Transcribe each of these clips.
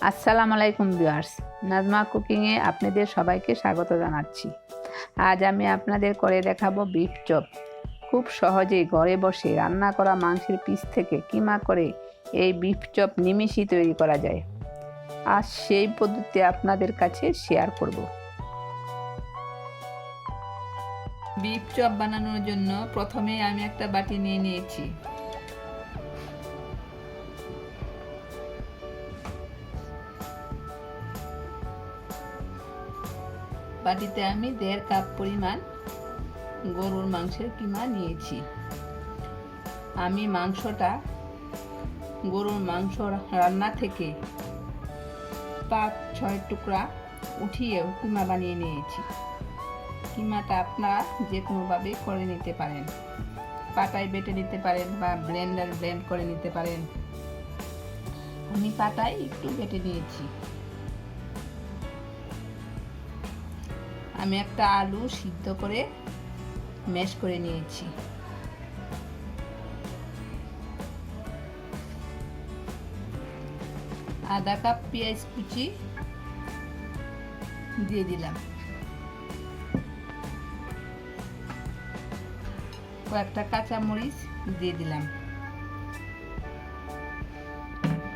আসসালামু আলাইকুম ভিউয়ার্স, নাজমা কুকিংয়ে আপনাদের সবাইকে স্বাগত জানাচ্ছি। আজ আমি আপনাদের করে দেখাবো বিফ চপ। খুব সহজেই ঘরে বসে রান্না করা মাংসের পিস থেকে কিমা করে এই বিফ চপ নিমিষেই তৈরি করা যায়। আজ সেই পদ্ধতি আপনাদের কাছে শেয়ার করব। বিফ চপ বানানোর জন্য প্রথমে আমি একটা বাটি নিয়ে নিয়েছি। বাটিতে আমি 1.5 কাপ পরিমাণ গরুর মাংসের কিমা নিয়েছি। আমি মাংসটা গরুর মাংস রান্না থেকে 5-6 টুকরা উঠিয়ে কিমা বানিয়ে নিয়েছি। কিমাটা আপনারা যে কোনোভাবে করে নিতে পারেন, পাটায় বেটে নিতে পারেন বা ব্লেন্ড করে নিতে পারেন। আমি পাটায় একটু বেটে নিয়েছি। আমি একটা আলু সিদ্ধ করে ম্যাশ করে নিয়েছি। আধা কাপ পেঁয়াজ কুচি দিয়ে দিলাম। কয়েকটা কাঁচামরিচ দিয়ে দিলাম।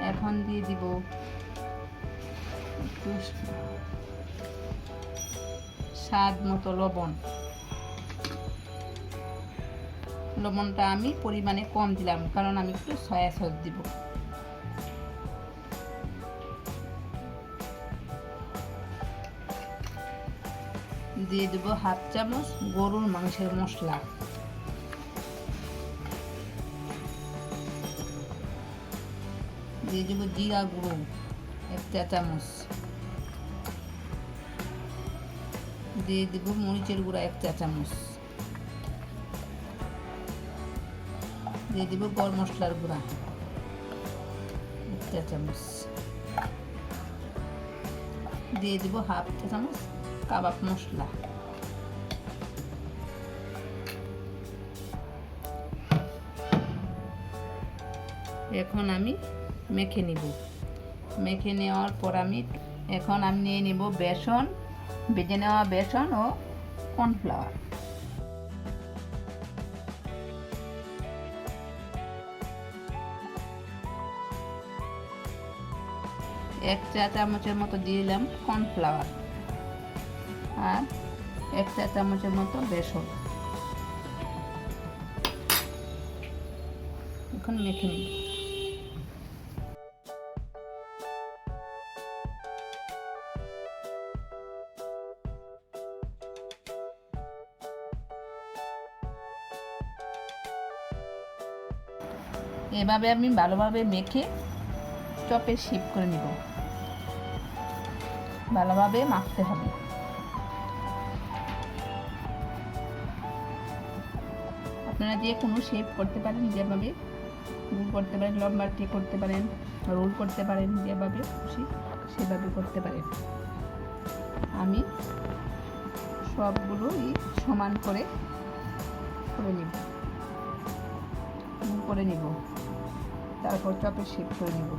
এখন দিয়ে দিব স্বাদ মতো লবণ। লবণটা আমি পরিমাণে কম দিলাম, কারণ আমি একটু সয়া সস দিব। দিয়ে দেব 1/2 চামচ গরুর মাংসের মশলা। দিয়ে দেব জিরা গুঁড়ো 1 চা চামচ। দিয়ে দেব মরিচের গুঁড়া 1 চা চামচ। দিয়ে দেব গরম মশলার গুঁড়া 1 চা চামচ। দিয়ে দেব 1/2 চা চামচ কাবাব মশলা। এখন আমি মেখে নিব। মেখে নেওয়ার পর এখন আমি নিয়ে নেব বেসন, ভেজে নেওয়া বেসন ও কর্নফ্লাওয়ার। এক চা চামচের মতো দিয়ে দিলাম কর্নফ্লাওয়ার আর 1 চা চামচের মতো বেসন। এখন মেখে নিব। এভাবে আমি ভালোভাবে মেখে চপে শেপ করে নিব। ভালোভাবে মাখতে হবে। আপনারা যে কোনো শেপ করতে পারেন, যেভাবে গোল করতে পারেন, লম্বাটে করতে পারেন, রোল করতে পারেন, যেভাবে খুশি সেভাবে করতে পারেন। আমি সবগুলোই সমান করে নিব, তারপর চপে শেপ করে নিব।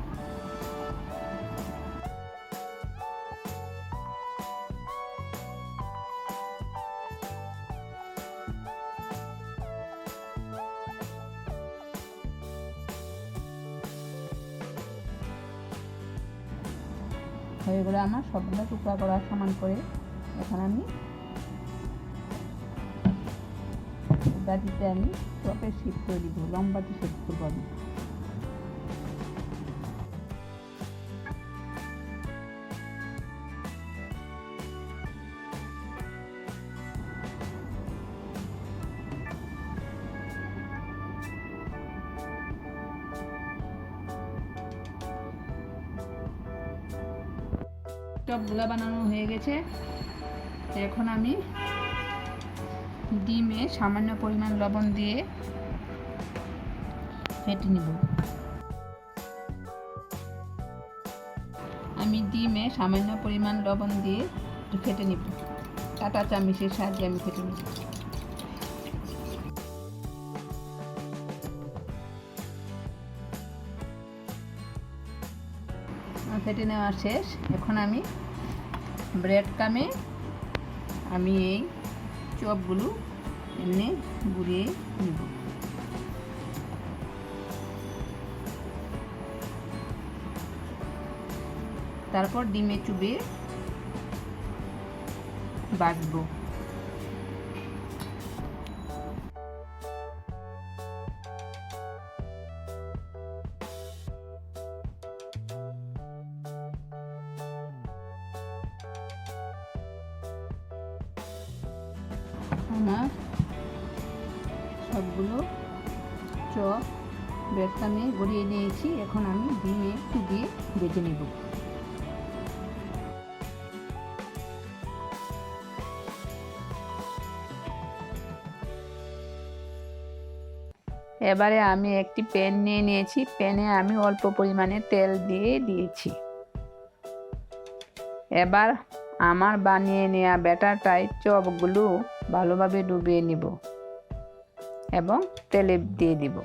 হয়ে গেলে আমার সবগুলো টুকরা করা সমান করে এখন আমি বাটিতে চপে শেপ করে দিব। লম্বাতে শেপ করবো আমি। চপগুলো বানানো হয়ে গেছে। এখন আমি ডিমে সামান্য পরিমাণ লবণ দিয়ে ফেটে নিব। আমি ডিমে সামান্য পরিমাণ লবণ দিয়ে ফেটে নিব। কাঁটা চামচের সাহায্যে আমি ফেটে নিব। কেটে নেওয়া শেষ। এখন আমি ব্রেড ক্রামে আমি এই চপগুলো এমনি গুঁড়িয়ে নেব। তারপর ডিমে চুবিয়ে ভাজবো। আমার সবগুলো চপ ব্রেড ক্রামে গড়িয়ে নিয়েছি। এখন আমি ডিমে চুবিয়ে ভেজে নেব। এবারে আমি একটি প্যান নিয়ে নিয়েছি। প্যানে আমি অল্প পরিমাণে তেল দিয়ে দিয়েছি। এবার আমার বানিয়ে নেওয়া ব্যাটারটায় চপগুলো ভালোভাবে ডুবিয়ে নিব এবং তেলে দিয়ে দিব।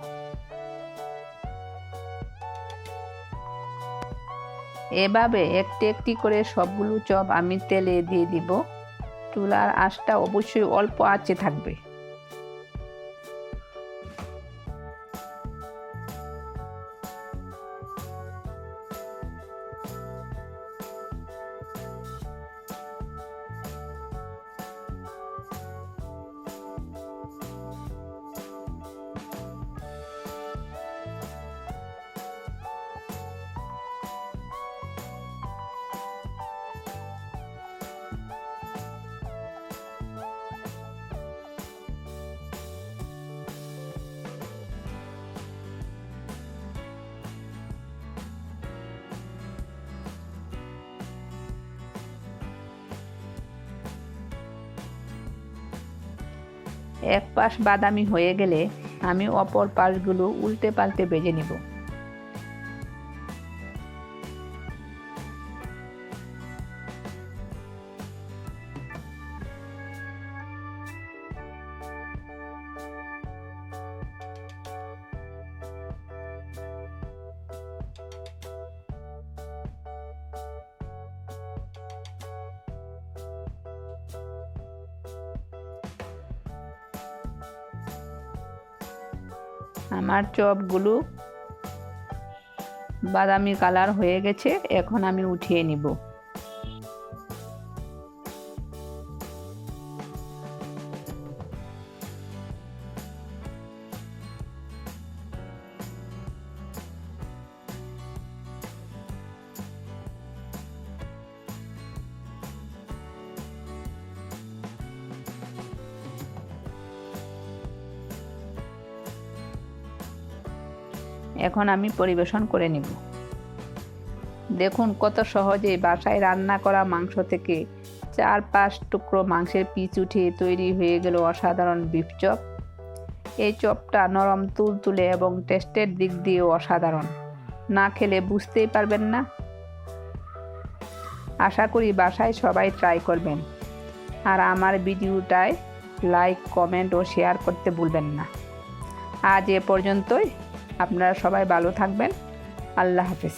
এভাবে একটি একটি করে সবগুলো চপ আমি তেলে দিয়ে দিব। চুলার আঁচটা অবশ্যই অল্প আঁচে থাকবে। এক পাশ বাদামি হয়ে গেলে আমি অপর পাশগুলো উল্টে পাল্টে ভেজে নেব। আমার চপগুলো বাদামি কালার হয়ে গেছে। এখন আমি উঠিয়ে নিব। এখন আমি পরিবেশন করে নিব। দেখুন কত সহজে বাসায় রান্না করা মাংস থেকে 4-5 টুকরো মাংসের পিস উঠিয়ে তৈরি হয়ে গেল অসাধারণ বিফ চপ। এই চপটা নরম তুলতুলে এবং টেস্টের দিক দিয়েও অসাধারণ। না খেলে বুঝতেই পারবেন না। আশা করি বাসায় সবাই ট্রাই করবেন। আর আমার ভিডিওটায় লাইক, কমেন্ট ও শেয়ার করতে ভুলবেন না। আজ এ পর্যন্তই। আপনারা সবাই ভালো থাকবেন। আল্লাহ হাফেজ।